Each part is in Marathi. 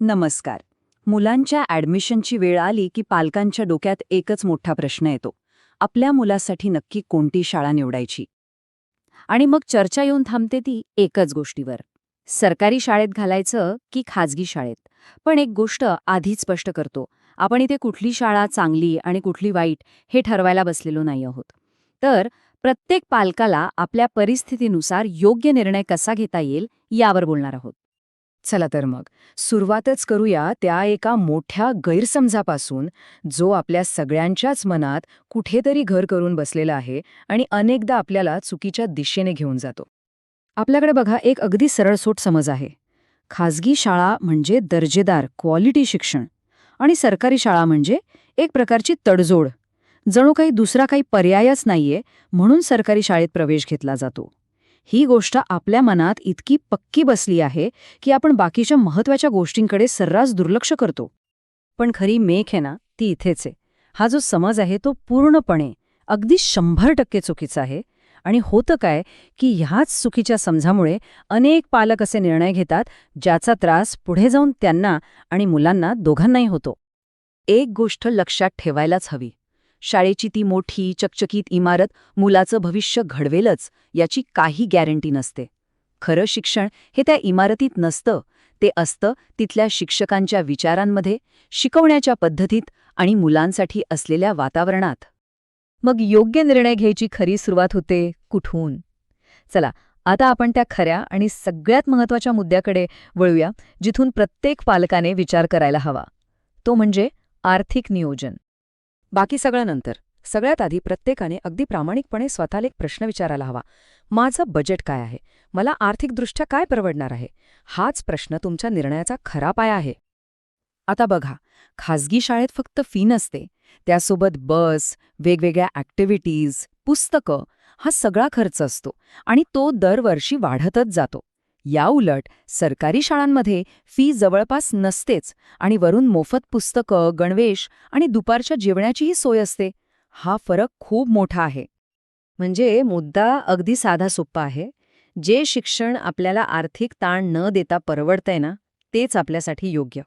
नमस्कार. मुलांच्या ॲडमिशनची वेळ आली की पालकांच्या डोक्यात एकच मोठा प्रश्न येतो. आपल्या मुलासाठी नक्की कोणती शाळा निवडायची? आणि मग चर्चा येऊन थांबते ती एकच गोष्टीवर. सरकारी शाळेत घालायचं की खाजगी शाळेत. पण एक गोष्ट आधीच स्पष्ट करतो, आपण इथे कुठली शाळा चांगली आणि कुठली वाईट हे ठरवायला बसलेलो नाही आहोत. तर प्रत्येक पालकाला आपल्या परिस्थितीनुसार योग्य निर्णय कसा घेता येईल यावर बोलणार आहोत. चला तर मग सुरुवातच करूया त्या एका मोठ्या गैरसमजापासून, जो आपल्या सगळ्यांच्याच मनात कुठेतरी घर करून बसलेला आहे आणि अनेकदा आपल्याला चुकीच्या दिशेने घेऊन जातो. आपल्याकडे बघा, एक अगदी सरळसोट समज आहे. खाजगी शाळा म्हणजे दर्जेदार क्वालिटी शिक्षण आणि सरकारी शाळा म्हणजे एक प्रकारची तडजोड. जणू काही दुसरा काही पर्यायच नाहीये म्हणून सरकारी शाळेत प्रवेश घेतला जातो. ही गोष्ट आपल्या मनात इतकी पक्की बसली आहे की आपण बाकीच्या महत्त्वाच्या गोष्टींकडे सर्रास दुर्लक्ष करतो. पण खरी मेख आहे ना, ती इथेच आहे. हा जो समज आहे तो पूर्णपणे, अगदी 100% चुकीचा आहे. आणि होतं काय की ह्याच चुकीच्या समजामुळे अनेक पालक असे निर्णय घेतात ज्याचा त्रास पुढे जाऊन त्यांना आणि मुलांना दोघांनाही होतो. एक गोष्ट लक्षात ठेवायलाच हवी. शाळेची ती मोठी चकचकीत इमारत मुलाचं भविष्य घडवेलच याची काही गॅरंटी नसते. खरं शिक्षण हे त्या इमारतीत नसतं, ते असतं तिथल्या शिक्षकांच्या विचारांमध्ये, शिकवण्याच्या पद्धतीत आणि मुलांसाठी असलेल्या वातावरणात. मग योग्य निर्णय घ्यायची खरी सुरुवात होते कुठून? चला, आता आपण त्या खऱ्या आणि सगळ्यात महत्त्वाच्या मुद्द्याकडे वळूया, जिथून प्रत्येक पालकाने विचार करायला हवा. तो म्हणजे आर्थिक नियोजन. बाकी सगळं नंतर. सगळ्यात आधी प्रत्येकाने अगदी प्रामाणिकपणे स्वतःला एक प्रश्न विचारायला हवा. माझं बजेट काय आहे? मला आर्थिकदृष्ट्या काय परवडणार आहे? हाच प्रश्न तुमच्या निर्णयाचा खरा पाया आहे. आता बघा, खाजगी शाळेत फक्त फी नसते. त्यासोबत बस, वेगवेगळ्या ॲक्टिव्हिटीज, पुस्तकं हा सगळा खर्च असतो आणि तो दरवर्षी वाढतच जातो. याउलट सरकारी शाळांमध्ये फी जवळपास नसतेच आणि वरून मोफत पुस्तकं, गणवेश आणि दुपारच्या जेवणाचीही सोय असते. हा फरक खूप मोठा आहे. म्हणजे मुद्दा अगदी साधा सोप्पा आहे. जे शिक्षण आपल्याला आर्थिक ताण न देता परवडतंय ना, तेच आपल्यासाठी योग्य.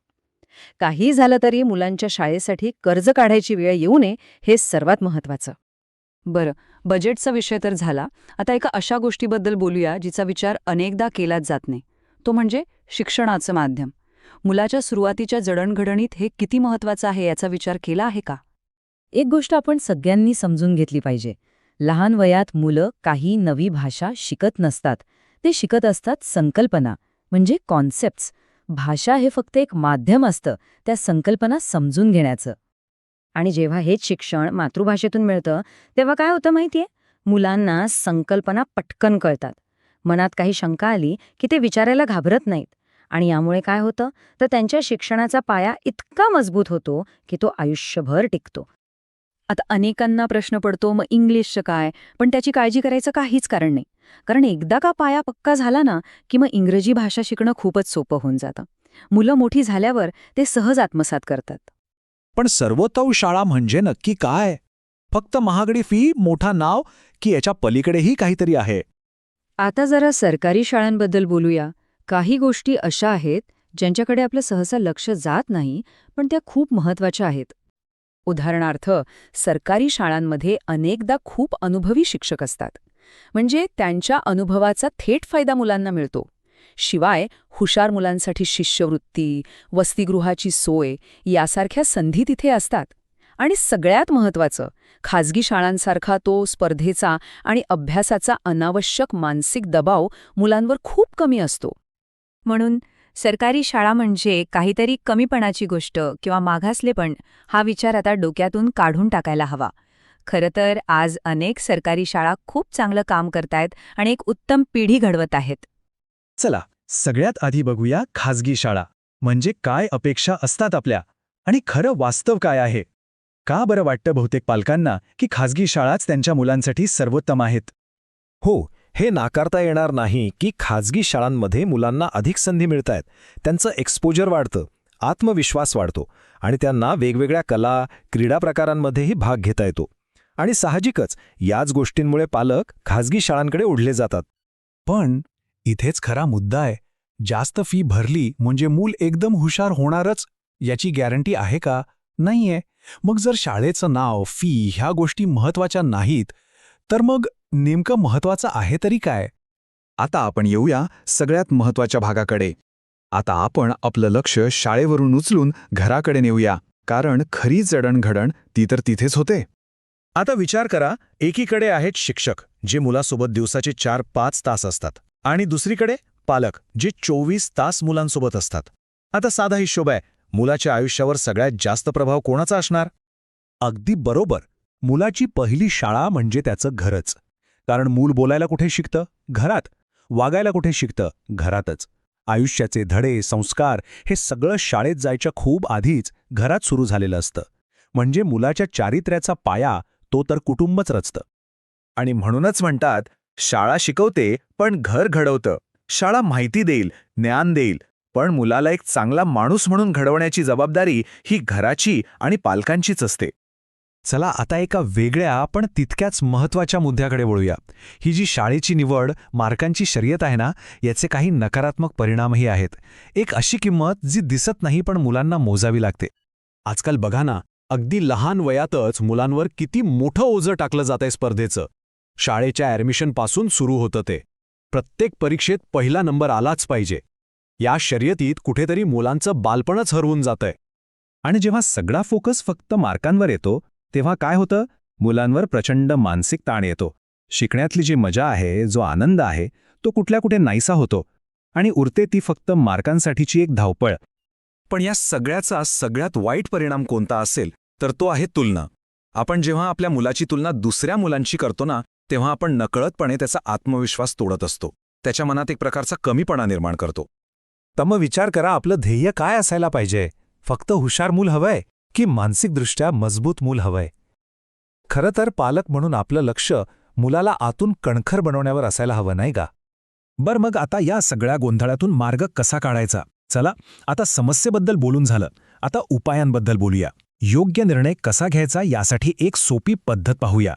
काही झालं तरी मुलांच्या शाळेसाठी कर्ज काढायची वेळ येऊ नये, हे सर्वात महत्त्वाचं. बरं, बजेटचा विषय तर झाला. आता एका अशा गोष्टीबद्दल बोलूया जिचा विचार अनेकदा केलाच जात नाही. तो म्हणजे शिक्षणाचं माध्यम. मुलाच्या सुरुवातीच्या जडणघडणीत हे किती महत्त्वाचं आहे याचा विचार केला आहे का? एक गोष्ट आपण सगळ्यांनी समजून घेतली पाहिजे. लहान वयात मुलं काही नवी भाषा शिकत नसतात. ते शिकत असतात संकल्पना, म्हणजे कॉन्सेप्ट्स. भाषा हे फक्त एक माध्यम असतं त्या संकल्पना समजून घेण्याचं. आणि जेव्हा हेच शिक्षण मातृभाषेतून मिळतं तेव्हा काय होतं माहितीये? मुलांना संकल्पना पटकन कळतात. मनात काही शंका आली की ते विचारायला घाबरत नाहीत. आणि यामुळे काय होतं तर त्यांच्या शिक्षणाचा पाया इतका मजबूत होतो की तो आयुष्यभर टिकतो. आता अनेकांना प्रश्न पडतो, मग इंग्लिशचं काय? पण त्याची काळजी करायचं काहीच कारण नाही. कारण एकदा का पाया पक्का झाला ना की मग इंग्रजी भाषा शिकणं खूपच सोपं होऊन जातं. मुलं मोठी झाल्यावर ते सहज आत्मसात करतात. पण सर्वोत्तम शाळा म्हणजे नक्की काय? फक्त महागडी फी, मोठा नाव, की याच्या पलीकडेही काहीतरी आहे? आता जरा सरकारी शाळांबद्दल बोलूया. काही गोष्टी अशा आहेत ज्यांच्याकडे आपलं सहसा लक्ष जात नाही, पण त्या खूप महत्त्वाच्या आहेत. उदाहरणार्थ, सरकारी शाळांमध्ये अनेकदा खूप अनुभवी शिक्षक असतात. म्हणजे त्यांच्या अनुभवाचा थेट फायदा मुलांना मिळतो. शिवाय हुशार मुलांसाठी शिष्यवृत्ती, वसतिगृहाची सोय यासारख्या संधी तिथे असतात. आणि सगळ्यात महत्त्वाचं, खाजगी शाळांसारखा तो स्पर्धेचा आणि अभ्यासाचा अनावश्यक मानसिक दबाव मुलांवर खूप कमी असतो. म्हणून सरकारी शाळा म्हणजे काहीतरी कमीपणाची गोष्ट किंवा मागासलेपण हा विचार आता डोक्यातून काढून टाकायला हवा. खरं तर आज अनेक सरकारी शाळा खूप चांगलं काम करतायत आणि एक उत्तम पिढी घडवत आहेत. चला, सगळ्यात आधी बघूया खाजगी शाळा म्हणजे काय अपेक्षा असतात आपल्या, आणि खरं वास्तव काय आहे. का बरं वाटतं बहुतेक पालकांना की खाजगी शाळाच त्यांच्या मुलांसाठी सर्वोत्तम आहेत? हो, हे नाकारता येणार नाही की खाजगी शाळांमध्ये मुलांना अधिक संधी मिळतायत. त्यांचं एक्सपोजर वाढतं, आत्मविश्वास वाढतो आणि त्यांना वेगवेगळ्या कला, क्रीडा प्रकारांमध्येही भाग घेता येतो. आणि साहजिकच याच गोष्टींमुळे पालक खाजगी शाळांकडे ओढले जातात. पण इथेच खरा मुद्दा आहे. जास्त फी भरली म्हणजे मूल एकदम हुशार होणारच याची गॅरंटी आहे का? नाहीये. मग जर शाळेचं नाव, फी ह्या गोष्टी महत्वाच्या नाहीत, तर मग नेमकं महत्वाचं आहे तरी काय? आता आपण येऊया सगळ्यात महत्वाच्या भागाकडे. आता आपण आपलं लक्ष शाळेवरून उचलून घराकडे नेऊया, कारण खरी जडणघडण ती तर तिथेच होते. आता विचार करा, एकीकडे आहेत शिक्षक जे मुलासोबत दिवसाचे 4-5 तास असतात, आणि दुसरीकडे पालक जे 24 तास मुलांसोबत असतात. आता साधा हिशोब आहे, मुलाच्या आयुष्यावर सगळ्यात जास्त प्रभाव कोणाचा असणार? अगदी बरोबर, मुलाची पहिली शाळा म्हणजे त्याचं घरच. कारण मूल बोलायला कुठे शिकतं? घरात. वागायला कुठे शिकतं? घरातच. आयुष्याचे धडे, संस्कार हे सगळं शाळेत जायच्या खूप आधीच घरात सुरू झालेलं असतं. म्हणजे मुलाच्या चारित्र्याचा पाया तो तर कुटुंबच रचतं. आणि म्हणूनच म्हणतात, शाळा शिकवते पण घर घडवतं. शाळा माहिती देईल, ज्ञान देईल, पण मुलाला एक चांगला माणूस म्हणून घडवण्याची जबाबदारी ही घराची आणि पालकांचीच असते. चला आता एका वेगळ्या पण तितक्याच महत्त्वाच्या मुद्द्याकडे वळूया. ही जी शाळेची निवड, मार्कांची शर्यत आहे ना, याचे काही नकारात्मक परिणामही आहेत. एक अशी किंमत जी दिसत नाही पण मुलांना मोजावी लागते. आजकाल बघा ना, अगदी लहान वयातच मुलांवर किती मोठं ओझं टाकलं जातंय स्पर्धेचं. शाळेच्या ॲडमिशनपासून सुरू होतं ते. प्रत्येक परीक्षेत पहिला नंबर आलाच पाहिजे. या शर्यतीत कुठेतरी मुलांचं बालपणच हरवून जातंय. आणि जेव्हा सगळा फोकस फक्त मार्कांवर येतो, तेव्हा काय होतं? मुलांवर प्रचंड मानसिक ताण येतो. शिकण्यातली जी मजा आहे, जो आनंद आहे, तो कुठल्या कुठे नाहीसा होतो. आणि उरते ती फक्त मार्कांसाठीची एक धावपळ. पण या सगळ्याचा सगळ्यात वाईट परिणाम कोणता असेल, तर तो आहे तुलना. आपण जेव्हा आपल्या मुलाची तुलना दुसऱ्या मुलांशी करतो ना, तेव्हा आपण नकळतपणे त्याचा आत्मविश्वास तोडत असतो. त्याच्या मनात एक प्रकारचा कमीपणा निर्माण करतो. तर मग विचार करा, आपलं ध्येय काय असायला पाहिजे? फक्त हुशार मूल हवंय की मानसिकदृष्ट्या मजबूत मूल हवंय? खरं तर पालक म्हणून आपलं लक्ष मुलाला आतून कणखर बनवण्यावर असायला हवं, नाही का? बरं, मग आता या सगळ्या गोंधळातून मार्ग कसा काढायचा? चला, आता समस्येबद्दल बोलून झालं. आता उपायांबद्दल बोलूया. योग्य निर्णय कसा घ्यायचा यासाठी एक सोपी पद्धत पाहूया.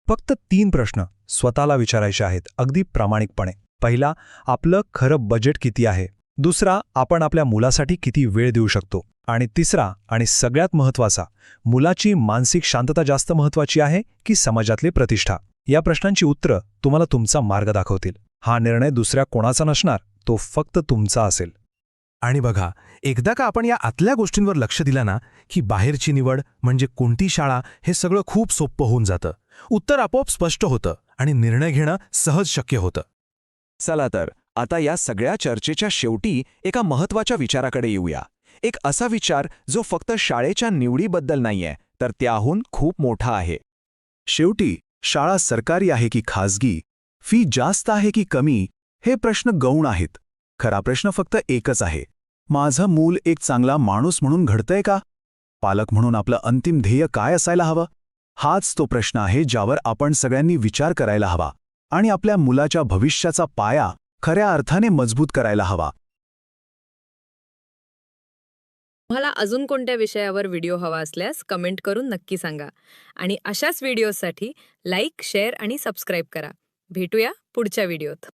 फक्त 3 प्रश्न स्वतःला विचारायचे आहेत, अगदी प्रामाणिकपणे. पहिला, आपलं खरं बजेट किती आहे? दुसरा, आपण आपल्या मुलासाठी किती वेळ देऊ शकतो? आणि तिसरा आणि सगळ्यात महत्त्वाचा, मुलाची मानसिक शांतता जास्त महत्त्वाची आहे की समाजातली प्रतिष्ठा? या प्रश्नांची उत्तरं तुम्हाला तुमचा मार्ग दाखवतील. हा निर्णय दुसऱ्या कोणाचा नसणार, तो फक्त तुमचा असेल. आणि बघा, एकदा का आपण या आतल्या गोष्टींवर लक्ष दिलं ना, की बाहेरची निवड म्हणजे कोणती शाळा हे सगळं खूप सोपं होऊन जातं. उत्तर आपोआप स्पष्ट होतं आणि निर्णय घेणं सहज शक्य होतं. चला तर, आता या सगळ्या चर्चेच्या शेवटी एका महत्त्वाच्या विचाराकडे येऊया. एक असा विचार जो फक्त शाळेच्या निवडीबद्दल नाहीये, तर त्याहून खूप मोठा आहे. शेवटी शाळा सरकारी आहे की खाजगी, फी जास्त आहे की कमी, हे प्रश्न गौण आहेत. खरा प्रश्न फक्त एकच आहे, माझं मूल एक चांगला माणूस म्हणून घडतंय का? पालक म्हणून आपलं अंतिम ध्येय काय असायला हवं? हाच तो प्रश्न आहे ज्यावर आपण सगळ्यांनी विचार करायला हवा आणि आपल्या मुलाच्या भविष्याचा पाया खऱ्या अर्थाने मजबूत करायला हवा. तुम्हाला अजून कोणत्या विषयावर व्हिडिओ हवा असल्यास कमेंट करून नक्की सांगा. आणि अशाच व्हिडिओसाठी लाईक, शेअर आणि सबस्क्राईब करा. भेटूया पुढच्या व्हिडिओत.